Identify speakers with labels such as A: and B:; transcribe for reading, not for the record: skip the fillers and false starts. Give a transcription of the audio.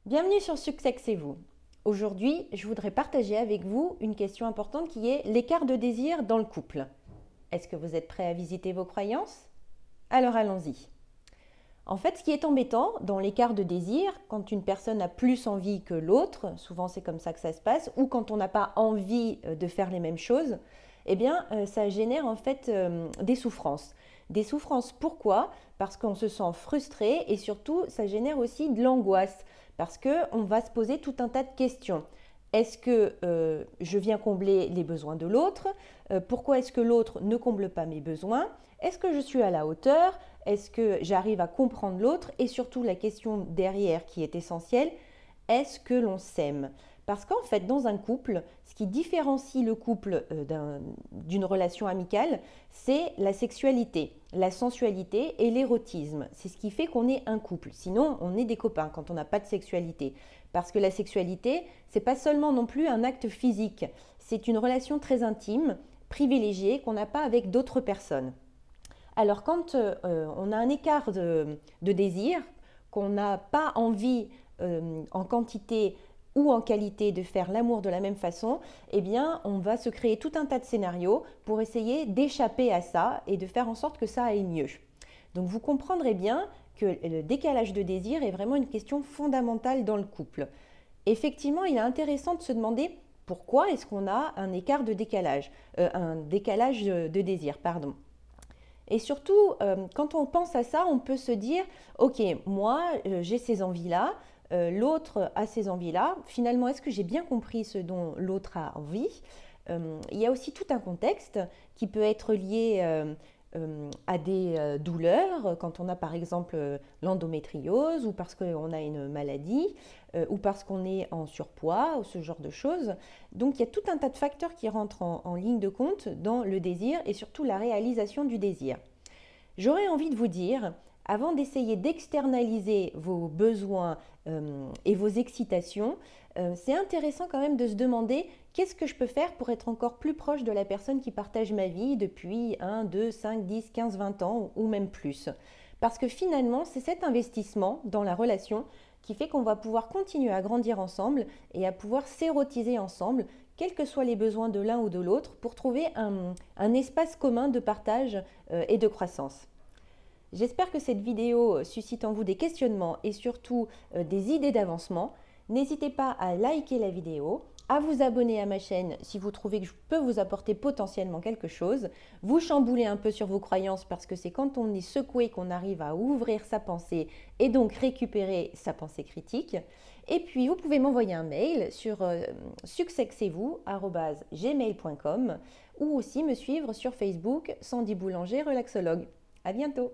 A: Bienvenue sur Succès-vous. Aujourd'hui, je voudrais partager avec vous une question importante qui est l'écart de désir dans le couple. Est-ce que vous êtes prêt à visiter vos croyances? Alors allons-y. En fait, ce qui est embêtant dans l'écart de désir, quand une personne a plus envie que l'autre, souvent c'est comme ça que ça se passe, ou quand on n'a pas envie de faire les mêmes choses, eh bien ça génère en fait des souffrances. Des souffrances pourquoi? Parce qu'on se sent frustré et surtout ça génère aussi de l'angoisse parce qu'on va se poser tout un tas de questions. Est-ce que je viens combler les besoins de l'autre? Pourquoi est-ce que l'autre ne comble pas mes besoins? Est-ce que je suis à la hauteur? Est-ce que j'arrive à comprendre l'autre? Et surtout la question derrière qui est essentielle, est-ce que l'on s'aime? Parce qu'en fait, dans un couple, ce qui différencie le couple d'une relation amicale, c'est la sexualité, la sensualité et l'érotisme. C'est ce qui fait qu'on est un couple. Sinon, on est des copains quand on n'a pas de sexualité. Parce que la sexualité, c'est pas seulement non plus un acte physique. C'est une relation très intime, privilégiée, qu'on n'a pas avec d'autres personnes. Alors quand on a un écart de désir, qu'on n'a pas envie en quantité ou en qualité de faire l'amour de la même façon, eh bien on va se créer tout un tas de scénarios pour essayer d'échapper à ça et de faire en sorte que ça aille mieux. Donc vous comprendrez bien que le décalage de désir est vraiment une question fondamentale dans le couple. Effectivement, il est intéressant de se demander pourquoi est-ce qu'on a un écart de décalage, un décalage de désir, pardon. Et surtout, quand on pense à ça, on peut se dire, ok, moi, j'ai ces envies-là, l'autre a ces envies-là. Finalement, est-ce que j'ai bien compris ce dont l'autre a envie? Il y a aussi tout un contexte qui peut être lié à des douleurs, quand on a par exemple l'endométriose ou parce qu'on a une maladie ou parce qu'on est en surpoids ou ce genre de choses. Donc il y a tout un tas de facteurs qui rentrent en ligne de compte dans le désir et surtout la réalisation du désir. J'aurais envie de vous dire, avant d'essayer d'externaliser vos besoins et vos excitations, c'est intéressant quand même de se demander qu'est-ce que je peux faire pour être encore plus proche de la personne qui partage ma vie depuis 1, 2, 5, 10, 15, 20 ans ou même plus. Parce que finalement, c'est cet investissement dans la relation qui fait qu'on va pouvoir continuer à grandir ensemble et à pouvoir s'érotiser ensemble, quels que soient les besoins de l'un ou de l'autre, pour trouver un espace commun de partage et de croissance. J'espère que cette vidéo suscite en vous des questionnements et surtout des idées d'avancement. N'hésitez pas à liker la vidéo, à vous abonner à ma chaîne si vous trouvez que je peux vous apporter potentiellement quelque chose, vous chambouler un peu sur vos croyances parce que c'est quand on est secoué qu'on arrive à ouvrir sa pensée et donc récupérer sa pensée critique. Et puis vous pouvez m'envoyer un mail sur succèsez-vous@gmail.com ou aussi me suivre sur Facebook Sandy Boulanger Relaxologue. À bientôt!